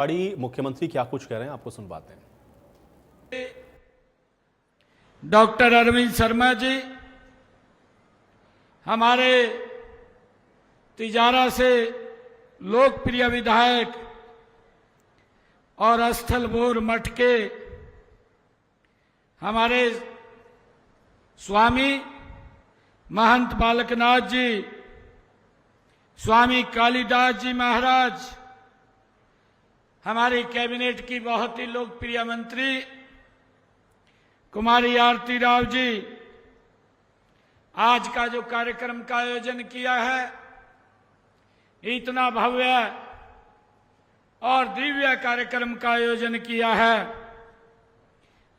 मुख्यमंत्री क्या कुछ कह रहे हैं आपको सुनवाते हैं। डॉक्टर अरविंद शर्मा जी हमारे तिजारा से लोकप्रिय विधायक और स्थलभोर मठ के हमारे स्वामी महंत बालकनाथ जी, स्वामी कालिदास जी महाराज, हमारी कैबिनेट की बहुत ही लोकप्रिय मंत्री कुमारी आरती राव जी, आज का जो कार्यक्रम का आयोजन किया है, इतना भव्य और दिव्य कार्यक्रम का आयोजन किया है,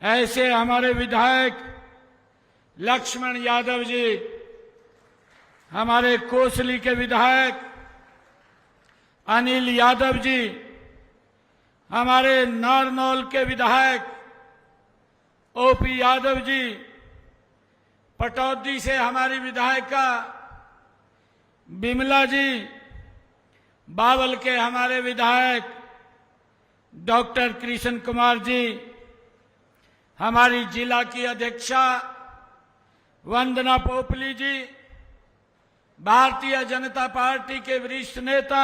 ऐसे हमारे विधायक लक्ष्मण यादव जी, हमारे कोसली के विधायक अनिल यादव जी, हमारे नारनौल के विधायक ओपी यादव जी, पटौदी से हमारी विधायिका बिमला जी, बावल के हमारे विधायक डॉक्टर कृष्ण कुमार जी, हमारी जिला की अध्यक्षा वंदना पोपली जी, भारतीय जनता पार्टी के वरिष्ठ नेता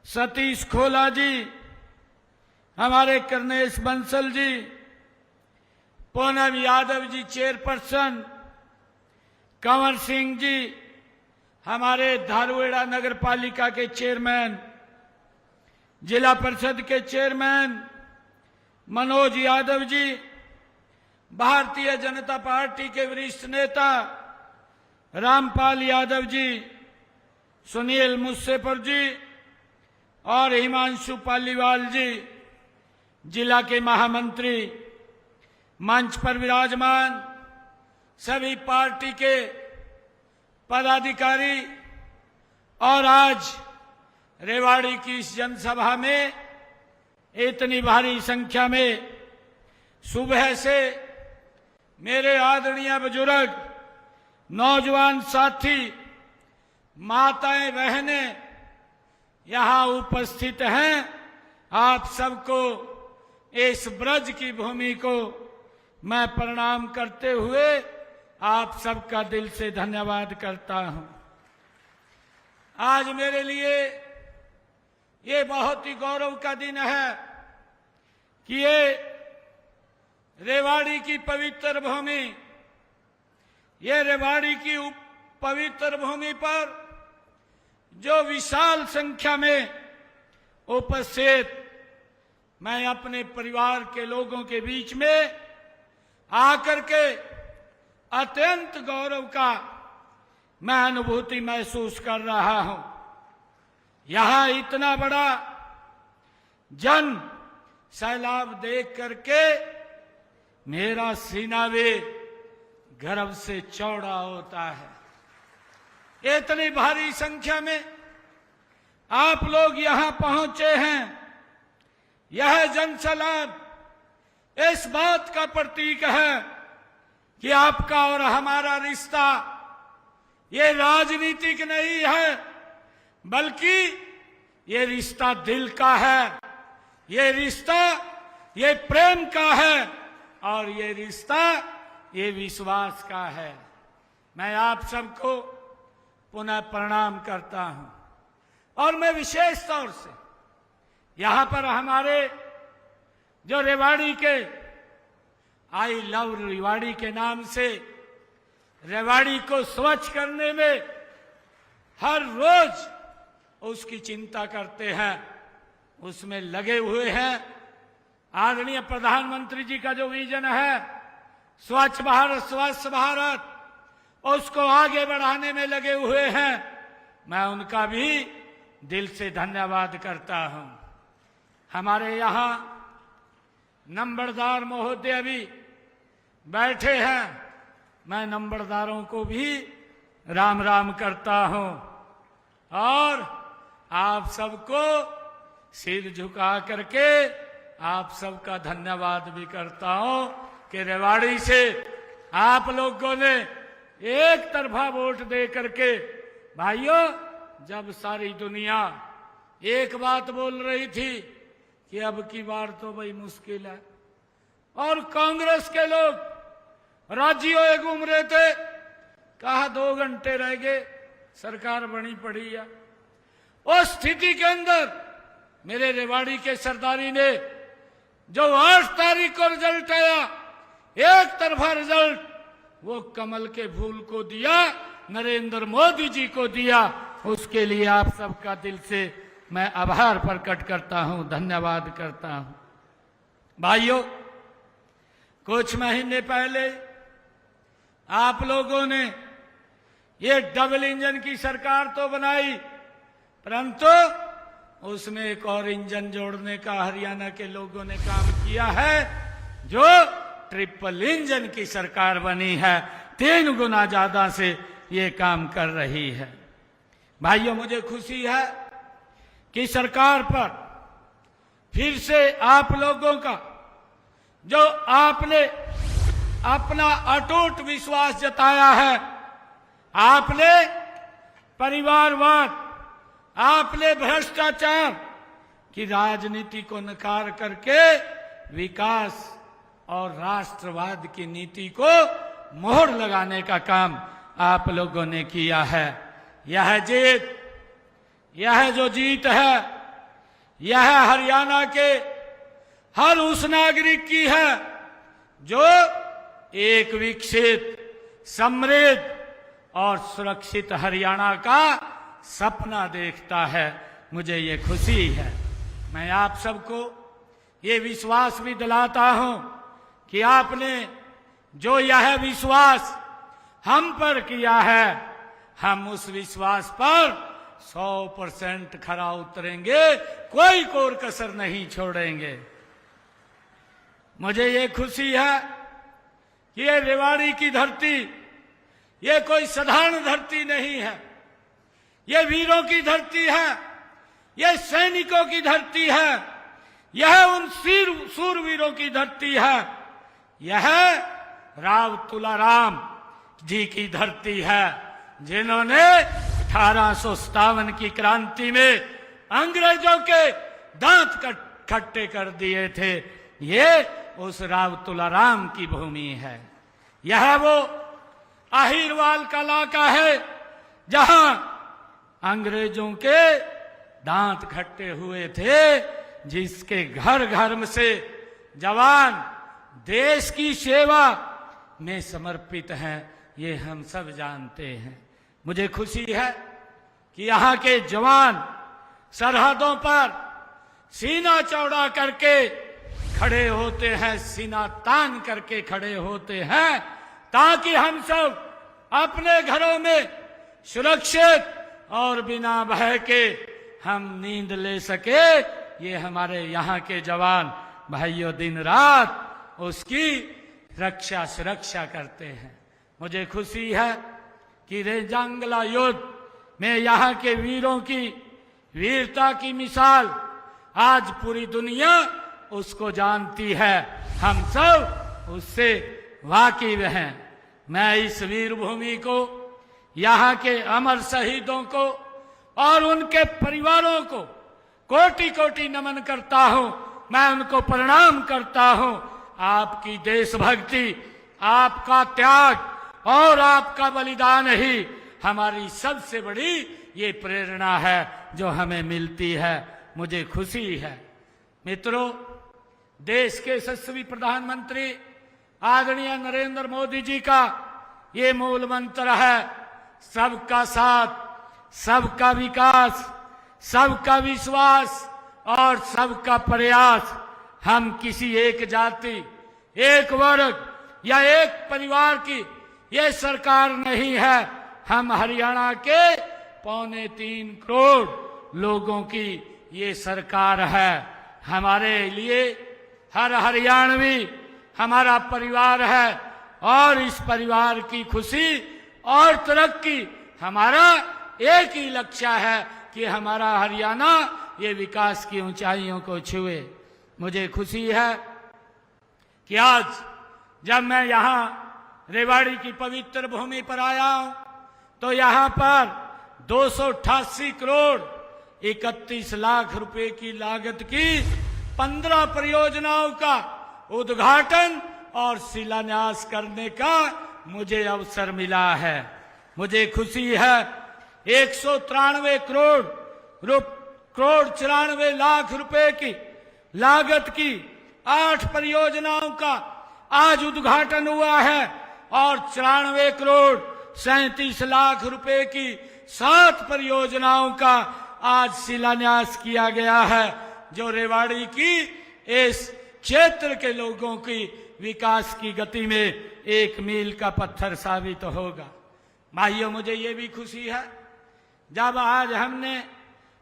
सतीश खोला जी, हमारे करनेश बंसल जी, पूनम यादव जी चेयरपर्सन, कंवर सिंह जी, हमारे धारुएड़ा नगर पालिका के चेयरमैन, जिला परिषद के चेयरमैन मनोज यादव जी, भारतीय जनता पार्टी के वरिष्ठ नेता रामपाल यादव जी, सुनील मुस्सेपुर जी और हिमांशु पालीवाल जी, जिला के महामंत्री, मंच पर विराजमान सभी पार्टी के पदाधिकारी और आज रेवाड़ी की इस जनसभा में इतनी भारी संख्या में सुबह से मेरे आदरणीय बुजुर्ग, नौजवान साथी, माताएं, बहनें यहां उपस्थित हैं। आप सबको इस ब्रज की भूमि को मैं प्रणाम करते हुए आप सबका दिल से धन्यवाद करता हूं। आज मेरे लिए ये बहुत ही गौरव का दिन है कि ये रेवाड़ी की पवित्र भूमि, ये रेवाड़ी की पवित्र भूमि पर जो विशाल संख्या में उपस्थित मैं अपने परिवार के लोगों के बीच में आकर के अत्यंत गौरव का मैं अनुभूति महसूस कर रहा हूं। यहां इतना बड़ा जन सैलाब देख करके मेरा सीना भी गर्व से चौड़ा होता है। इतनी भारी संख्या में आप लोग यहां पहुंचे हैं। यह जनसैलाब इस बात का प्रतीक है कि आपका और हमारा रिश्ता ये राजनीतिक नहीं है, बल्कि ये रिश्ता दिल का है, ये रिश्ता ये प्रेम का है और ये रिश्ता ये विश्वास का है। मैं आप सबको पुनः प्रणाम करता हूं और मैं विशेष तौर से यहां पर हमारे जो रेवाड़ी के आई लव रेवाड़ी के नाम से रेवाड़ी को स्वच्छ करने में हर रोज उसकी चिंता करते हैं, उसमें लगे हुए हैं। आदरणीय प्रधानमंत्री जी का जो विजन है स्वच्छ भारत स्वस्थ भारत, उसको आगे बढ़ाने में लगे हुए हैं। मैं उनका भी दिल से धन्यवाद करता हूं। हमारे यहां नंबरदार महोदय भी बैठे हैं, मैं नंबरदारों को भी राम राम करता हूं और आप सबको सिर झुका करके आप सबका धन्यवाद भी करता हूं कि रेवाड़ी से आप लोगों ने एक तरफा वोट दे करके, भाइयों, जब सारी दुनिया एक बात बोल रही थी कि अब की बार तो भाई मुश्किल है, और कांग्रेस के लोग राज्यों में घूम रहे थे, कहा 2 घंटे रह गए सरकार बनी पड़ी है। उस स्थिति के अंदर मेरे रेवाड़ी के सरदारी ने जो 8 तारीख को रिजल्ट आया, एक तरफा रिजल्ट, वो कमल के फूल को दिया, नरेंद्र मोदी जी को दिया। उसके लिए आप सबका दिल से मैं आभार प्रकट करता हूं, धन्यवाद करता हूं। भाइयों, कुछ महीने पहले आप लोगों ने ये डबल इंजन की सरकार तो बनाई, परंतु उसमें एक और इंजन जोड़ने का हरियाणा के लोगों ने काम किया है, जो ट्रिपल इंजन की सरकार बनी है। 3 गुना ज्यादा से ये काम कर रही है। भाइयों, मुझे खुशी है कि सरकार पर फिर से आप लोगों का जो आपने अपना अटूट विश्वास जताया है, आपने परिवारवाद, आपने भ्रष्टाचार की राजनीति को नकार करके विकास और राष्ट्रवाद की नीति को मोहर लगाने का काम आप लोगों ने किया है। यह जो जीत है, यह हरियाणा के हर उस नागरिक की है जो एक विकसित, समृद्ध और सुरक्षित हरियाणा का सपना देखता है। मुझे ये खुशी है। मैं आप सबको ये विश्वास भी दिलाता हूं कि आपने जो यह विश्वास हम पर किया है, हम उस विश्वास पर 100% खरा उतरेंगे, कोई कोर कसर नहीं छोड़ेंगे। मुझे ये खुशी है कि ये रेवाड़ी की धरती, ये कोई साधारण धरती नहीं है, ये वीरों की धरती है, ये सैनिकों की धरती है, यह उन सूरवीरों की धरती है, यह राव तुलाराम जी की धरती है, जिन्होंने 1857 की क्रांति में अंग्रेजों के दांत खट्टे कर दिए थे। ये उस राव तुलाराम की भूमि है। यह वो आहिरवाल का इलाका है जहां अंग्रेजों के दांत खट्टे हुए थे, जिसके घर घर से जवान देश की सेवा में समर्पित हैं, ये हम सब जानते हैं। मुझे खुशी है कि यहाँ के जवान सरहदों पर सीना चौड़ा करके खड़े होते हैं, सीना तान करके खड़े होते हैं, ताकि हम सब अपने घरों में सुरक्षित और बिना भय के हम नींद ले सके। ये हमारे यहाँ के जवान भाइयों दिन रात उसकी रक्षा सुरक्षा करते हैं। मुझे खुशी है कि रेंजांगला युद्ध में यहाँ के वीरों की वीरता की मिसाल आज पूरी दुनिया उसको जानती है, हम सब उससे वाकिफ हैं। मैं इस वीर भूमि को, यहाँ के अमर शहीदों को और उनके परिवारों को कोटि कोटि नमन करता हूं, मैं उनको प्रणाम करता हूं। आपकी देशभक्ति, आपका त्याग और आपका बलिदान ही हमारी सबसे बड़ी ये प्रेरणा है जो हमें मिलती है। मुझे खुशी है। मित्रों, देश के यशस्वी प्रधानमंत्री आदरणीय नरेंद्र मोदी जी का ये मूल मंत्र है, सबका साथ, सबका विकास, सबका विश्वास और सबका प्रयास। हम किसी एक जाति, एक वर्ग या एक परिवार की ये सरकार नहीं है, हम हरियाणा के 3.25 करोड़ लोगों की ये सरकार है। हमारे लिए हर हरियाणवी हमारा परिवार है और इस परिवार की खुशी और तरक्की हमारा एक ही लक्ष्य है कि हमारा हरियाणा ये विकास की ऊंचाइयों को छुए। मुझे खुशी है कि आज जब मैं यहाँ रेवाड़ी की पवित्र भूमि पर आया हूं, तो यहाँ पर 288 करोड़ 31 लाख रुपए की लागत की 15 परियोजनाओं का उद्घाटन और शिलान्यास करने का मुझे अवसर मिला है। मुझे खुशी है 193 करोड़ 94 लाख रुपए की लागत की 8 परियोजनाओं का आज उद्घाटन हुआ है और 94 करोड़ 37 लाख रुपए की 7 परियोजनाओं का आज शिलान्यास किया गया है, जो रेवाड़ी की इस क्षेत्र के लोगों की विकास की गति में एक मील का पत्थर साबित होगा। भाइयों, मुझे ये भी खुशी है जब आज हमने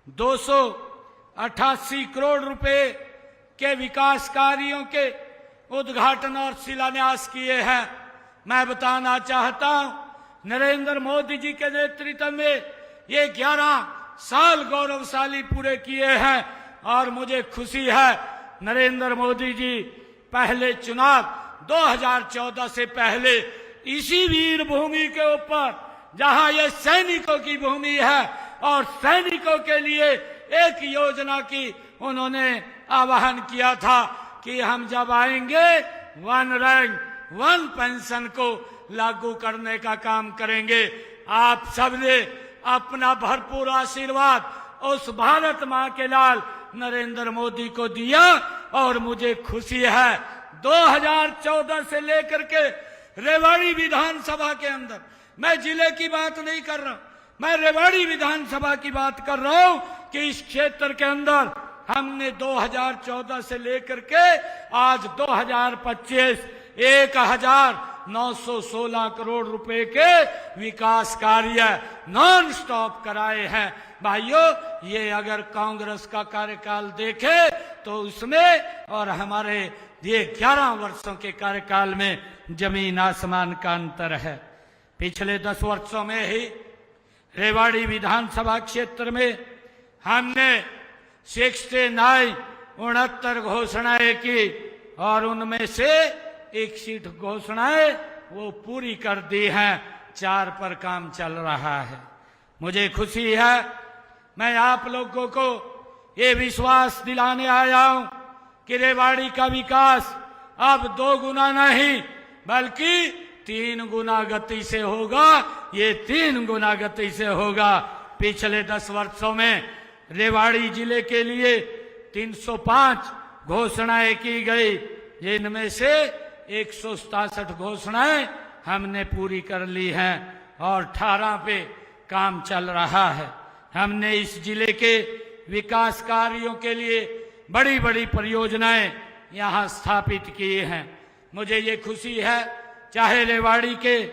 288 करोड़ रुपए के विकास कार्यों के उद्घाटन और शिलान्यास किए हैं। मैं बताना चाहता हूं, नरेंद्र मोदी जी के नेतृत्व में ये 11 साल गौरवशाली पूरे किए हैं और मुझे खुशी है नरेंद्र मोदी जी पहले चुनाव 2014 से पहले इसी वीर भूमि के ऊपर, जहां ये सैनिकों की भूमि है और सैनिकों के लिए एक योजना की उन्होंने आह्वान किया था कि हम जब आएंगे 1 रैंक 1 पेंशन को लागू करने का काम करेंगे। आप सबने अपना भरपूर आशीर्वाद उस भारत मां के लाल नरेंद्र मोदी को दिया और मुझे खुशी है 2014 से लेकर के रेवाड़ी विधानसभा के अंदर, मैं जिले की बात नहीं कर रहा, मैं रेवाड़ी विधानसभा की बात कर रहा हूं कि इस क्षेत्र के अंदर हमने 2014 से लेकर के आज 2025 1916 करोड़ रुपए के विकास कार्य नॉन स्टॉप कराए हैं। भाइयों, ये अगर कांग्रेस का कार्यकाल देखे तो उसमें और हमारे ये 11 वर्षों के कार्यकाल में जमीन आसमान का अंतर है। पिछले 10 वर्षों में ही रेवाड़ी विधानसभा क्षेत्र में हमने 69 घोषणाएं की और उनमें से 61 घोषणाएं वो पूरी कर दी हैं, 4 पर काम चल रहा है। मुझे खुशी है, मैं आप लोगों को ये विश्वास दिलाने आया हूं कि रेवाड़ी का विकास अब 2 गुना नहीं बल्कि 3 गुना गति से होगा। ये 3 गुना गति से होगा। पिछले 10 वर्षों में रेवाड़ी जिले के लिए 305 घोषणाएं की गई, जिनमें से 167 घोषणाएं हमने पूरी कर ली हैं और 18 पे काम चल रहा है। हमने इस जिले के विकास कार्यों के लिए बड़ी बड़ी परियोजनाएं यहां स्थापित की हैं। मुझे ये खुशी है, चाहे रेवाड़ी के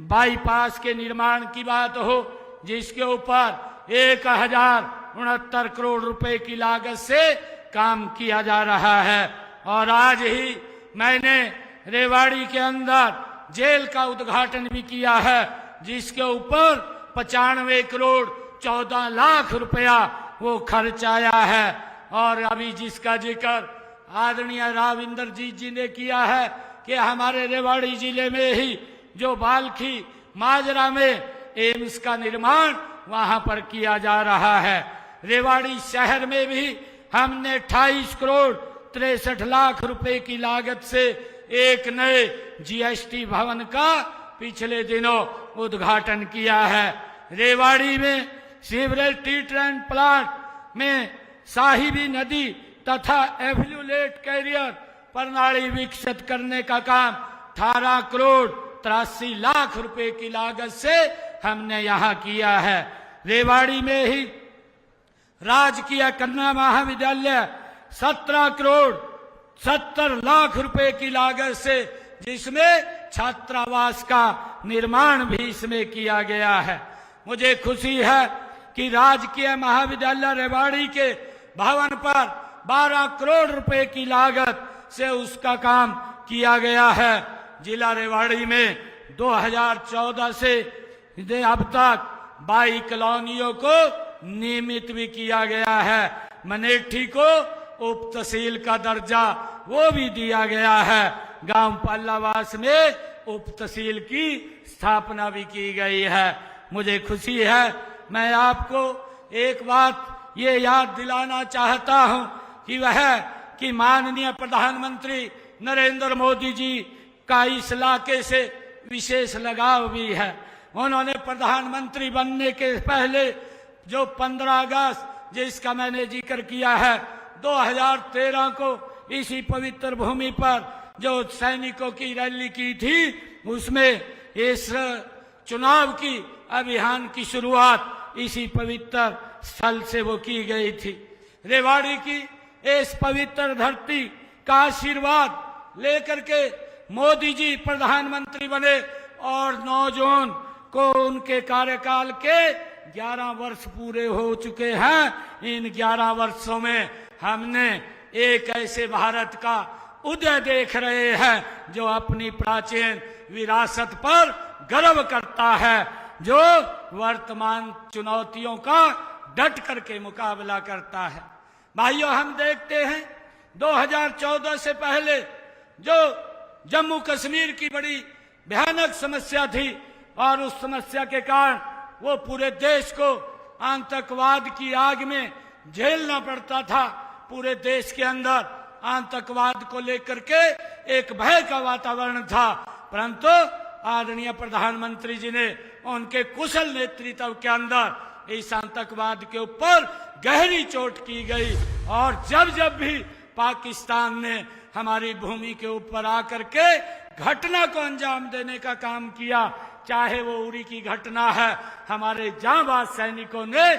बाईपास के निर्माण की बात हो, जिसके ऊपर 1069 करोड़ रुपए की लागत से काम किया जा रहा है, और आज ही मैंने रेवाड़ी के अंदर जेल का उद्घाटन भी किया है, जिसके ऊपर 95 करोड़ 14 लाख रुपया वो खर्च आया है। और अभी जिसका जिक्र आदरणीय राव इंद्रजीत जी ने किया है कि हमारे रेवाड़ी जिले में ही जो बाल्खी माजरा में एम्स का निर्माण वहां पर किया जा रहा है। रेवाड़ी शहर में भी हमने 28 करोड़ 63 लाख रुपए की लागत से एक नए जीएसटी भवन का पिछले दिनों उद्घाटन किया है। रेवाड़ी में सीवरेज ट्रीटमेंट प्लांट में साहिबी नदी तथा एफ्लुएट कैरियर प्रणाली विकसित करने का काम 18 करोड़ 83 लाख रुपए की लागत से हमने यहां किया है। रेवाड़ी में ही राजकीय कन्या महाविद्यालय 17 करोड़ 70 लाख रुपए की लागत से, जिसमें छात्रावास का निर्माण भी इसमें किया गया है। मुझे खुशी है कि राजकीय महाविद्यालय रेवाड़ी के भवन पर 12 करोड़ रुपए की लागत से उसका काम किया गया है। जिला रेवाड़ी में 2014 से अब तक 22 कॉलोनियों को नियमित भी किया गया है। मनेठी को उप तहसील का दर्जा वो भी दिया गया है। गांव पल्लावास में उप तहसील की स्थापना भी की गई है। मुझे खुशी है, मैं आपको एक बात ये याद दिलाना चाहता हूं कि माननीय प्रधानमंत्री नरेंद्र मोदी जी का इस इलाके से विशेष लगाव भी है। उन्होंने प्रधानमंत्री बनने के पहले जो 15 अगस्त जिसका मैंने जिक्र किया है 2013 को इसी पवित्र भूमि पर जो सैनिकों की रैली की थी, उसमें इस चुनाव की अभियान की शुरुआत इसी पवित्र स्थल से वो की गई थी। रेवाड़ी की इस पवित्र धरती का आशीर्वाद लेकर के मोदी जी प्रधानमंत्री बने और 9 जून को उनके कार्यकाल के 11 वर्ष पूरे हो चुके हैं। इन 11 वर्षों में हमने एक ऐसे भारत का उदय देख रहे हैं जो अपनी प्राचीन विरासत पर गर्व करता है, जो वर्तमान चुनौतियों का डट करके मुकाबला करता है। भाइयों, हम देखते हैं 2014 से पहले जो जम्मू कश्मीर की बड़ी भयानक समस्या थी और उस समस्या के कारण वो पूरे देश को आतंकवाद की आग में झेलना पड़ता था। पूरे देश के अंदर आतंकवाद को लेकर के एक भय का वातावरण था, परंतु आदरणीय प्रधानमंत्री जी ने उनके कुशल नेतृत्व के अंदर इस आतंकवाद के ऊपर गहरी चोट की गई और जब जब भी पाकिस्तान ने हमारी भूमि के ऊपर आकर के घटना को अंजाम देने का काम किया, चाहे वो उरी की घटना है, हमारे जांबाज सैनिकों ने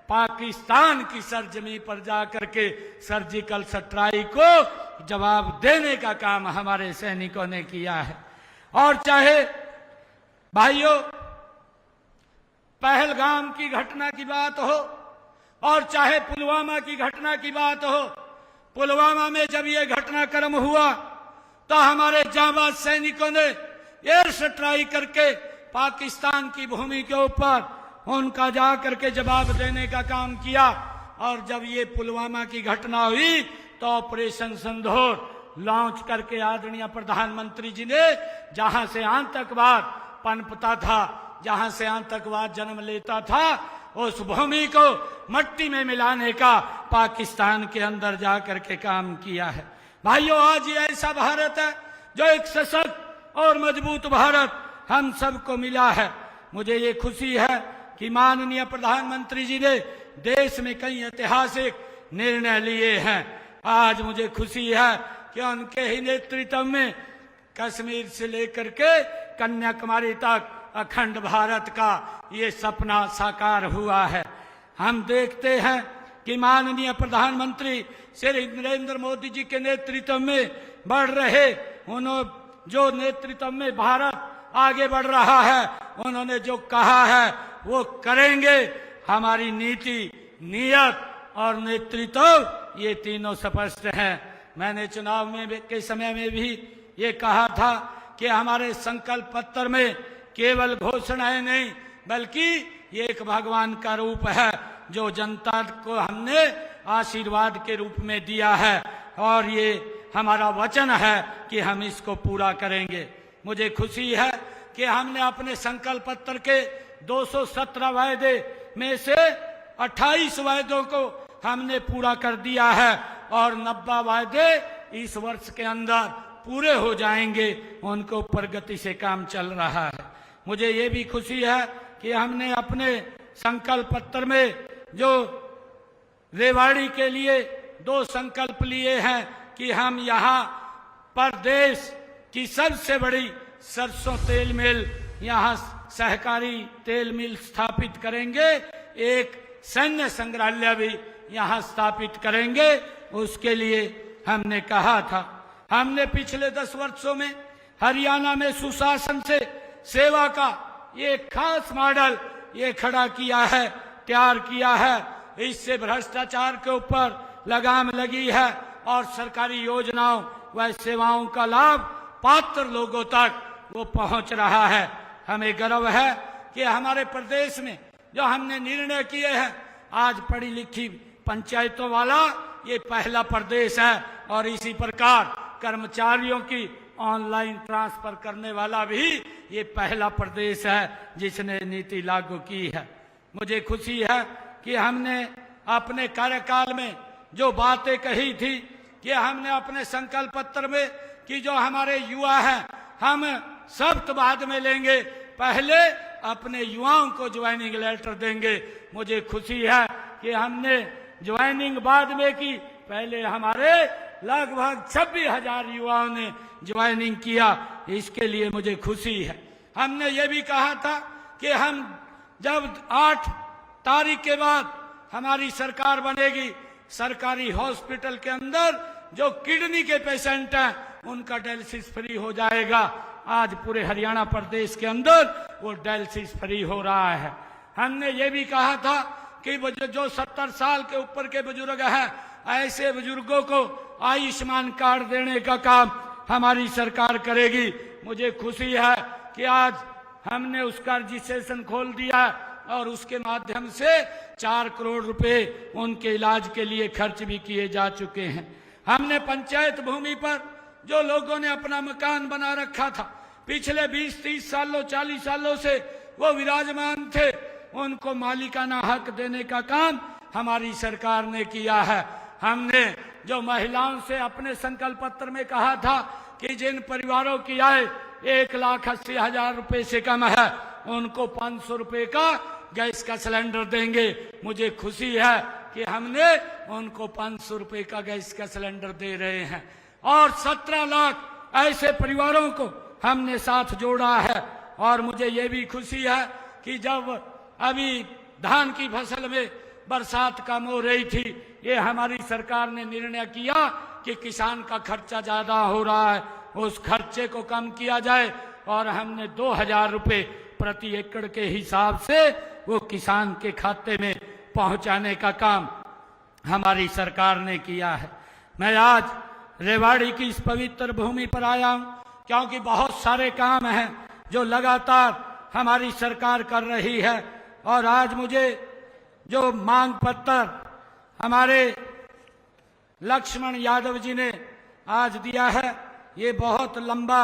पाकिस्तान की सरजमी पर जाकर के सर्जिकल स्ट्राइक को जवाब देने का काम हमारे सैनिकों ने किया है। और चाहे भाइयों पहलगाम की घटना की बात हो और चाहे पुलवामा की घटना की बात हो, पुलवामा में जब ये घटनाक्रम हुआ तो हमारे जांबाज सैनिकों ने एयर स्ट्राइक करके पाकिस्तान की भूमि के ऊपर उनका जा करके जवाब देने का काम किया। और जब ये पुलवामा की घटना हुई तो ऑपरेशन सिंदूर लॉन्च करके आदरणीय प्रधानमंत्री जी ने जहां से आतंकवाद पनपता था, जहां से आतंकवाद जन्म लेता था, उस भूमि को मट्टी में मिलाने का पाकिस्तान के अंदर जाकर के काम किया है। भाइयों, आज ये ऐसा भारत है जो एक सशक्त और मजबूत भारत हम सबको मिला है। मुझे ये खुशी है कि माननीय प्रधानमंत्री जी ने देश में कई ऐतिहासिक निर्णय लिए हैं। आज मुझे खुशी है कि उनके ही नेतृत्व में कश्मीर से लेकर के कन्याकुमारी तक अखंड भारत का ये सपना साकार हुआ है। हम देखते हैं कि माननीय प्रधानमंत्री श्री नरेंद्र मोदी जी के नेतृत्व में बढ़ रहे जो नेतृत्व में भारत आगे बढ़ रहा है, उन्होंने जो कहा है वो करेंगे। हमारी नीति, नियत और नेतृत्व ये तीनों स्पष्ट हैं। मैंने चुनाव में के समय में भी ये कहा था कि हमारे संकल्प पत्र में केवल घोषणाएं नहीं बल्कि ये एक भगवान का रूप है जो जनता को हमने आशीर्वाद के रूप में दिया है और ये हमारा वचन है कि हम इसको पूरा करेंगे। मुझे खुशी है कि हमने अपने संकल्प पत्र के 217 वायदे में से 28 वायदों को हमने पूरा कर दिया है और 90 वायदे इस वर्ष के अंदर पूरे हो जाएंगे। उनके ऊपर गति से काम चल रहा है। मुझे ये भी खुशी है कि हमने अपने संकल्प पत्र में जो रेवाड़ी के लिए 2 संकल्प लिए हैं कि हम यहाँ पर देश की सबसे बड़ी सरसों तेल मिल, यहाँ सहकारी तेल मिल स्थापित करेंगे, एक सैन्य संग्रहालय भी यहाँ स्थापित करेंगे। उसके लिए हमने कहा था। हमने पिछले 10 वर्षों में हरियाणा में सुशासन से सेवा का ये खास मॉडल ये खड़ा किया है, तैयार किया है। इससे भ्रष्टाचार के ऊपर लगाम लगी है और सरकारी योजनाओं व सेवाओं का लाभ पात्र लोगों तक वो पहुंच रहा है। हमें गर्व है कि हमारे प्रदेश में जो हमने निर्णय किए हैं, आज पढ़ी लिखी पंचायतों वाला ये पहला प्रदेश है और इसी प्रकार कर्मचारियों की ऑनलाइन ट्रांसफर करने वाला भी ये पहला प्रदेश है जिसने नीति लागू की है। मुझे खुशी है कि हमने अपने कार्यकाल में जो बातें कही थी कि हमने अपने संकल्प पत्र में कि जो हमारे युवा हैं हम सब बाद में लेंगे, पहले अपने युवाओं को ज्वाइनिंग लेटर देंगे। मुझे खुशी है कि हमने ज्वाइनिंग बाद में की, पहले हमारे लगभग 26,000 युवाओं ने ज्वाइनिंग किया, इसके लिए मुझे खुशी है। हमने ये भी कहा था कि हम जब 8 तारीख के बाद हमारी सरकार बनेगी, सरकारी हॉस्पिटल के अंदर जो किडनी के पेशेंट हैं उनका डायलिसिस फ्री हो जाएगा। आज पूरे हरियाणा प्रदेश के अंदर वो डायलिसिस फ्री हो रहा है। हमने ये भी कहा था कि जो 70 साल के ऊपर के बुजुर्ग हैं, ऐसे बुजुर्गों को आयुष्मान कार्ड देने का काम हमारी सरकार करेगी। मुझे खुशी है कि आज हमने उसका रजिस्ट्रेशन खोल दिया और उसके माध्यम से 4 करोड़ रुपए उनके इलाज के लिए खर्च भी किए जा चुके हैं। हमने पंचायत भूमि पर जो लोगों ने अपना मकान बना रखा था, पिछले 20-30 सालों 40 सालों से वो विराजमान थे, उनको मालिकाना हक देने का काम हमारी सरकार ने किया है। हमने जो महिलाओं से अपने संकल्प पत्र में कहा था कि जिन परिवारों की आय 1,80,000 रुपए से कम है उनको 500 रुपए का गैस का सिलेंडर देंगे। मुझे खुशी है कि हमने उनको 500 रुपए का गैस का सिलेंडर दे रहे हैं और 17 लाख ऐसे परिवारों को हमने साथ जोड़ा है। और मुझे ये भी खुशी है कि जब अभी धान की फसल में बरसात कम हो रही थी, ये हमारी सरकार ने निर्णय किया कि किसान का खर्चा ज्यादा हो रहा है, उस खर्चे को कम किया जाए और हमने 2,000 रुपए प्रति एकड़ के हिसाब से वो किसान के खाते में पहुंचाने का काम हमारी सरकार ने किया है। मैं आज रेवाड़ी की इस पवित्र भूमि पर आया हूं क्योंकि बहुत सारे काम हैं जो लगातार हमारी सरकार कर रही है। और आज मुझे जो मांग पत्र हमारे लक्ष्मण यादव जी ने आज दिया है, ये बहुत लंबा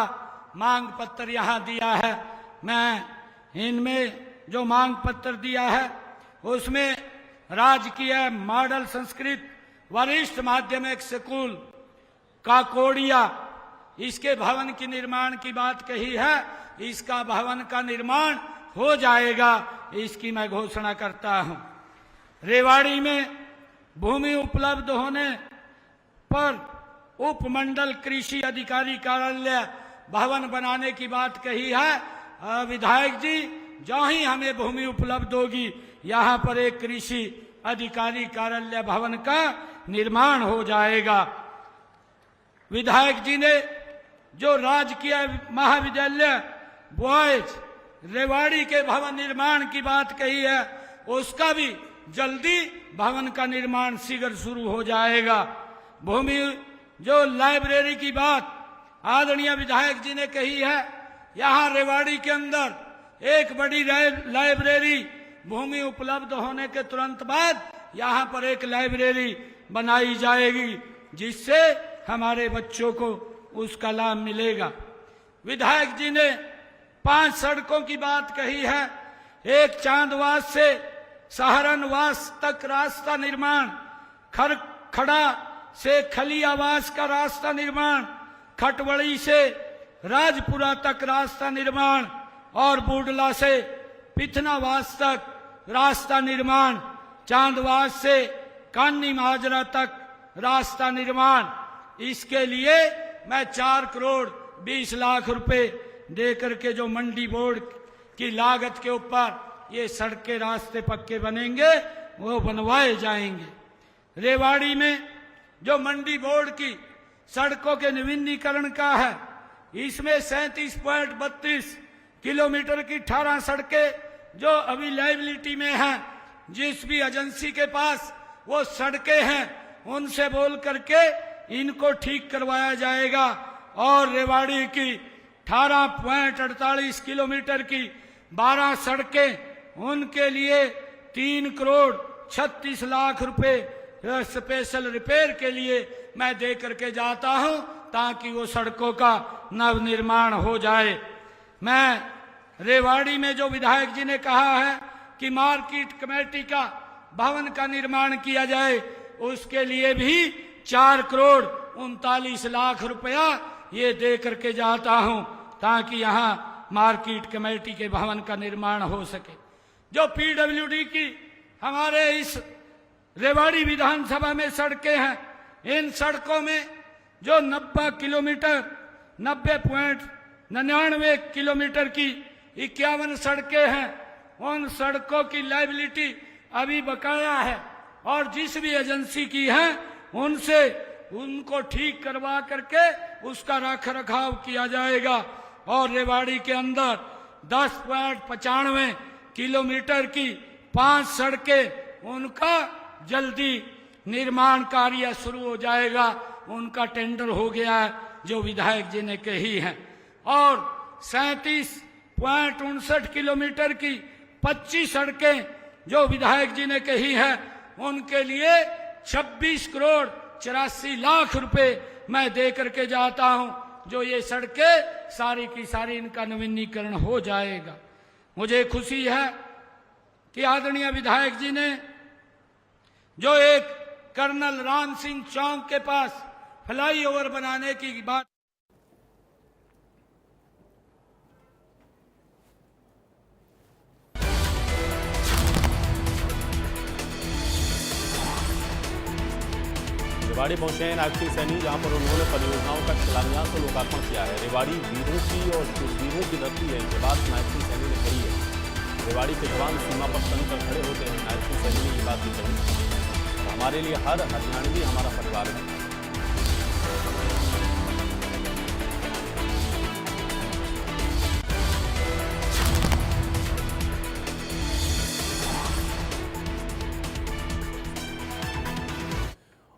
मांग पत्र यहाँ दिया है। मैं इनमें जो मांग पत्र दिया है उसमें राजकीय मॉडल संस्कृत वरिष्ठ माध्यमिक स्कूल काकोड़िया, इसके भवन की निर्माण की बात कही है। इसका भवन का निर्माण हो जाएगा, इसकी मैं घोषणा करता हूं। रेवाड़ी में भूमि उपलब्ध होने पर उपमंडल कृषि अधिकारी कार्यालय भवन बनाने की बात कही है। विधायक जी, जो ही हमें भूमि उपलब्ध होगी यहाँ पर एक कृषि अधिकारी कार्यालय भवन का निर्माण हो जाएगा। विधायक जी ने जो राजकीय महाविद्यालय बॉयज रेवाड़ी के भवन निर्माण की बात कही है, उसका भी जल्दी भवन का निर्माण शीघ्र शुरू हो जाएगा। भूमि जो लाइब्रेरी की बात आदरणीय विधायक जी ने कही है, यहाँ रेवाड़ी के अंदर एक बड़ी लाइब्रेरी भूमि उपलब्ध होने के तुरंत बाद यहाँ पर एक लाइब्रेरी बनाई जाएगी जिससे हमारे बच्चों को उसका लाभ मिलेगा। विधायक जी ने 5 सड़कों की बात कही है। एक चांदवास से सहारनवास तक रास्ता निर्माण, खड़ा से खलियावास का रास्ता निर्माण, खटवड़ी से राजपुरा तक रास्ता निर्माण और बुडला से पिथनावास तक रास्ता निर्माण, चांदवास से कान्नी माजरा तक रास्ता निर्माण। इसके लिए मैं 4 करोड़ 20 लाख रुपए देकर के जो मंडी बोर्ड की लागत के ऊपर ये सड़कें रास्ते पक्के बनेंगे वो बनवाए जाएंगे। रेवाड़ी में जो मंडी बोर्ड की सड़कों के नवीनीकरण का है, इसमें 37.32 किलोमीटर की 18 सड़कें जो अभी लाइबिलिटी में हैं, जिस भी एजेंसी के पास वो सड़कें हैं उनसे बोल करके इनको ठीक करवाया जाएगा। और रेवाड़ी की 18.48 किलोमीटर की 12 सड़कें, उनके लिए 3 करोड़ 36 लाख रुपए स्पेशल रिपेयर के लिए मैं दे करके जाता हूं ताकि वो सड़कों का नव निर्माण हो जाए। मैं रेवाड़ी में जो विधायक जी ने कहा है कि मार्केट कमेटी का भवन का निर्माण किया जाए, उसके लिए भी 4,39,00,000 रुपया ये दे करके जाता हूं, ताकि यहां मार्केट कमेटी के भवन का निर्माण हो सके। जो पीडब्ल्यूडी की हमारे इस रेवाड़ी विधानसभा में सड़कें हैं, इन सड़कों में जो 90 किलोमीटर 90.99 किलोमीटर की 51 सड़कें हैं, उन सड़कों की लायबिलिटी अभी बकाया है, और जिस भी एजेंसी की है उनसे उनको ठीक करवा करके उसका रख रखाव किया जाएगा। और रेवाड़ी के अंदर 10.95 किलोमीटर की 5 सड़कें, उनका जल्दी निर्माण कार्य शुरू हो जाएगा। उनका टेंडर हो गया है, जो विधायक जी ने कही है। और 37.59 किलोमीटर की 25 सड़कें जो विधायक जी ने कही है, उनके लिए 26,84,00,000 रुपए मैं दे करके जाता हूं, जो ये सड़कें सारी की सारी इनका नवीनीकरण हो जाएगा। मुझे खुशी है कि आदरणीय विधायक जी ने जो एक कर्नल राम सिंह चौक के पास फ्लाईओवर बनाने की बात, रेवाड़ी पहुंचे हैं नायब सिंह सैनी, जहां पर उन्होंने परियोजनाओं का शिलान्यास और लोकार्पण किया है। रेवाड़ी वीरों की और वीरों की धरती है, ये बात नायब सिंह सैनी ने कही है। रेवाड़ी के जवान सीमा पर तन कर खड़े होते हैं, नायब सिंह सैनी ने ये बात भी कही। हमारे लिए हर हरियाणवी हमारा परिवार है।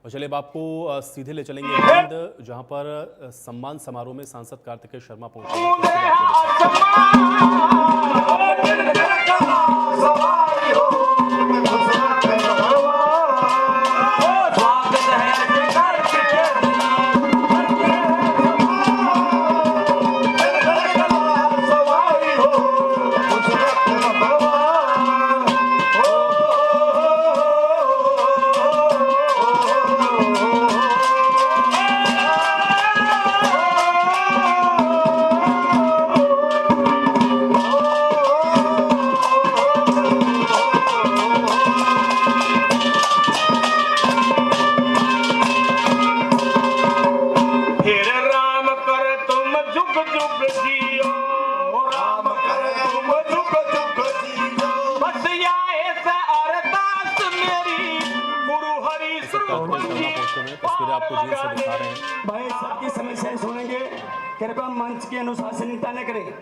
और चलिए अब आपको सीधे ले चलेंगे हिंद, जहां पर सम्मान समारोह में सांसद कार्तिकेय शर्मा पहुंचे। तस्वीरें आपको जेल से दिखा रहे हैं। भाई सबकी समस्याएं सुनेंगे, कृपया मंच की अनुशासनहीनता न करें।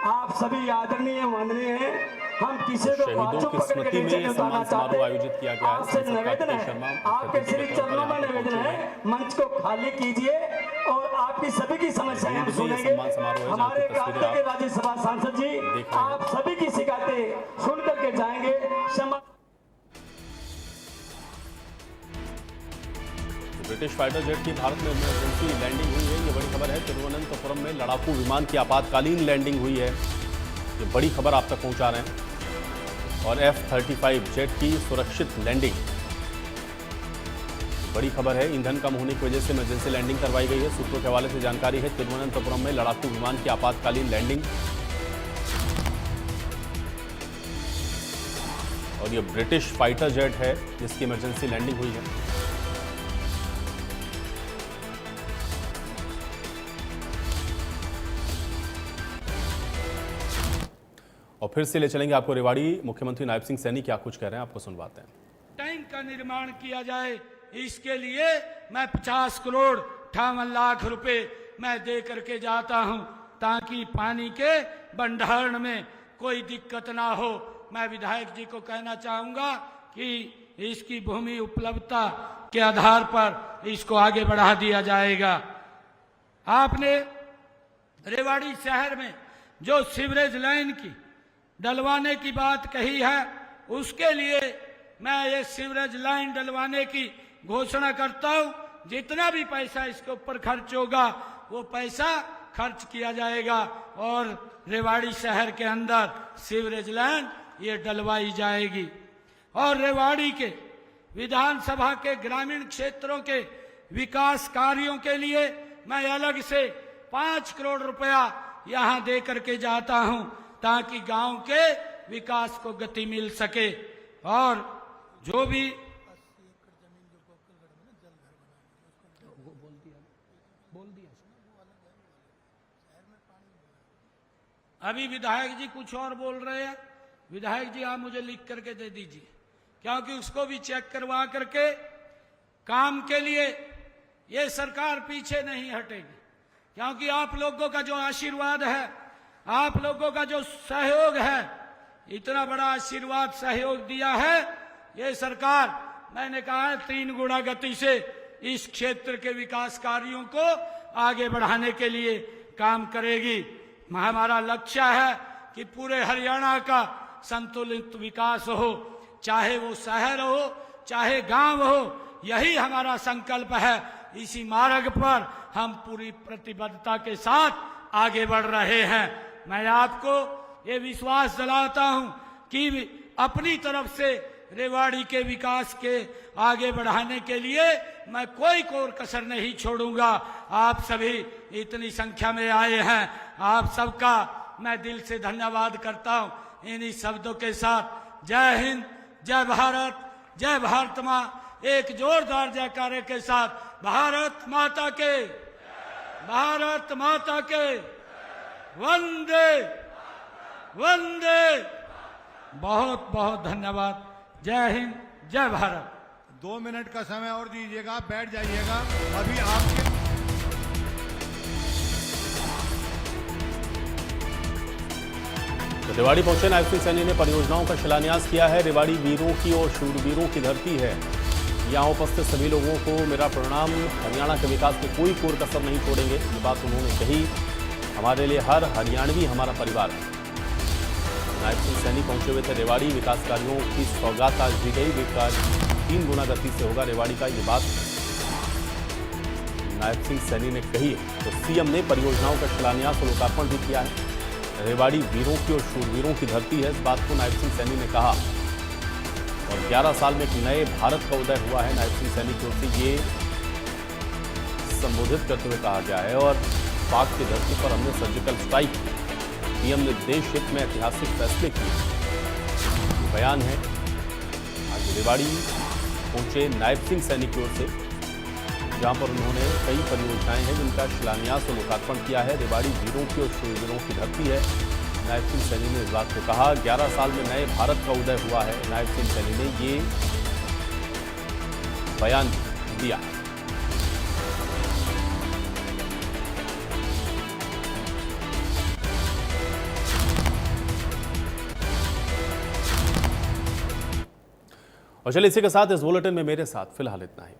आप सभी आदरणीय वंदनीय हैं। हम किसी को शहीदों की स्मृति में सम्मान समारोह आयोजित किया गया है। आपसे निवेदन है, आपके श्री चरणों में निवेदन है, मंच को खाली कीजिए और आपकी सभी की समस्याएं हम सुनेंगे। हमारे के राज्यसभा सांसद जी आप सभी की शिकायतें सुन करके जाएंगे। ब्रिटिश फाइटर जेट की भारत में इमरजेंसी लैंडिंग हुई है, ये बड़ी खबर है। तिरुवनंतपुरम में लड़ाकू विमान की आपातकालीन लैंडिंग हुई है, ये बड़ी खबर आप तक पहुंचा रहे हैं। और F-35 जेट की सुरक्षित लैंडिंग, बड़ी खबर है। ईंधन कम होने की वजह से इमरजेंसी लैंडिंग करवाई गई है। सूत्रों के हवाले से जानकारी है, तिरुवनंतपुरम में लड़ाकू विमान की आपातकालीन लैंडिंग, और ये ब्रिटिश फाइटर जेट है जिसकी इमरजेंसी लैंडिंग हुई है। और फिर से ले चलेंगे आपको रेवाड़ी। मुख्यमंत्री नायब सिंह सैनी क्या कुछ कह रहे हैं, आपको सुनवाते हैं। टैंक का निर्माण किया जाए, इसके लिए मैं 50,58,00,000 रुपए मैं दे करके जाता हूं, ताकि पानी के भंडारण में कोई दिक्कत ना हो। मैं विधायक जी को कहना चाहूंगा कि इसकी भूमि उपलब्धता के आधार पर इसको आगे बढ़ा दिया जाएगा। आपने रेवाड़ी शहर में जो सीवरेज लाइन की डलवाने की बात कही है, उसके लिए मैं ये सीवरेज लाइन डलवाने की घोषणा करता हूं। जितना भी पैसा इसके ऊपर खर्च होगा वो पैसा खर्च किया जाएगा और रेवाड़ी शहर के अंदर सीवरेज लाइन ये डलवाई जाएगी। और रेवाड़ी के विधानसभा के ग्रामीण क्षेत्रों के विकास कार्यों के लिए मैं अलग से 5 करोड़ रुपया यहां दे करके जाता हूं, ताकि गांव के विकास को गति मिल सके। और जो भी अभी विधायक जी कुछ और बोल रहे हैं, विधायक जी आप मुझे लिख करके दे दीजिए, क्योंकि उसको भी चेक करवा करके काम के लिए ये सरकार पीछे नहीं हटेगी। क्योंकि आप लोगों का जो आशीर्वाद है, आप लोगों का जो सहयोग है, इतना बड़ा आशीर्वाद सहयोग दिया है, ये सरकार मैंने कहा है 3 गुना गति से इस क्षेत्र के विकास कार्यों को आगे बढ़ाने के लिए काम करेगी। हमारा लक्ष्य है कि पूरे हरियाणा का संतुलित विकास हो, चाहे वो शहर हो चाहे गांव हो, यही हमारा संकल्प है। इसी मार्ग पर हम पूरी प्रतिबद्धता के साथ आगे बढ़ रहे हैं। मैं आपको ये विश्वास दिलाता हूं कि अपनी तरफ से रेवाड़ी के विकास के आगे बढ़ाने के लिए मैं कोई कोर कसर नहीं छोड़ूंगा। आप सभी इतनी संख्या में आए हैं, आप सबका मैं दिल से धन्यवाद करता हूं। इन्हीं शब्दों के साथ जय हिंद, जय भारत, जय भारत माँ, एक जोरदार जयकारे के साथ भारत माता के, भारत माता के, वंदे वंदे। बहुत बहुत धन्यवाद। जय हिंद, जय भारत। 2 मिनट का समय और दीजिएगा, बैठ जाइएगा। अभी आपके तो रेवाड़ी पहुंचे नायब सिंह सैनी ने परियोजनाओं का शिलान्यास किया है। रेवाड़ी वीरों की और शूरवीरों की धरती है। यहाँ उपस्थित सभी लोगों को मेरा प्रणाम। हरियाणा के विकास में कोई कोर कसर नहीं छोड़ेंगे, ये बात उन्होंने कही। हमारे लिए हर हरियाणवी हमारा परिवार है। नायब सिंह सैनी पहुंचे हुए थे रेवाड़ी। विकास कार्यों की सौगात आज दी गई। विकास 3 गुना गति से होगा रेवाड़ी का, ये बात नायब सिंह सैनी ने कही है। तो सीएम ने परियोजनाओं का शिलान्यास और लोकार्पण भी किया है। रेवाड़ी वीरों की और शूरवीरों की धरती है, इस बात को नायब सिंह सैनी ने कहा। और 11 साल में एक नए भारत का उदय हुआ है, नायब सिंह सैनी की ओर से ये संबोधित करते हुए कहा गया है। और पाक की धरती पर हमने सर्जिकल स्ट्राइक की, पीएम ने देश हित में ऐतिहासिक फैसले किए, बयान है। आज रेवाड़ी पहुंचे नायब सिंह सैनी की ओर से, जहां पर उन्होंने कई परियोजनाएं हैं जिनका शिलान्यास और लोकार्पण किया है। रेवाड़ी वीरों की और शूरवीरों की धरती है। नायब सिंह सैनी ने इस बात को कहा। 11 साल में नए भारत का उदय हुआ है, नायब सिंह सैनी ने ये बयान दिया। और चलिए इसी के साथ इस बुलेटिन में मेरे साथ फिलहाल इतना ही।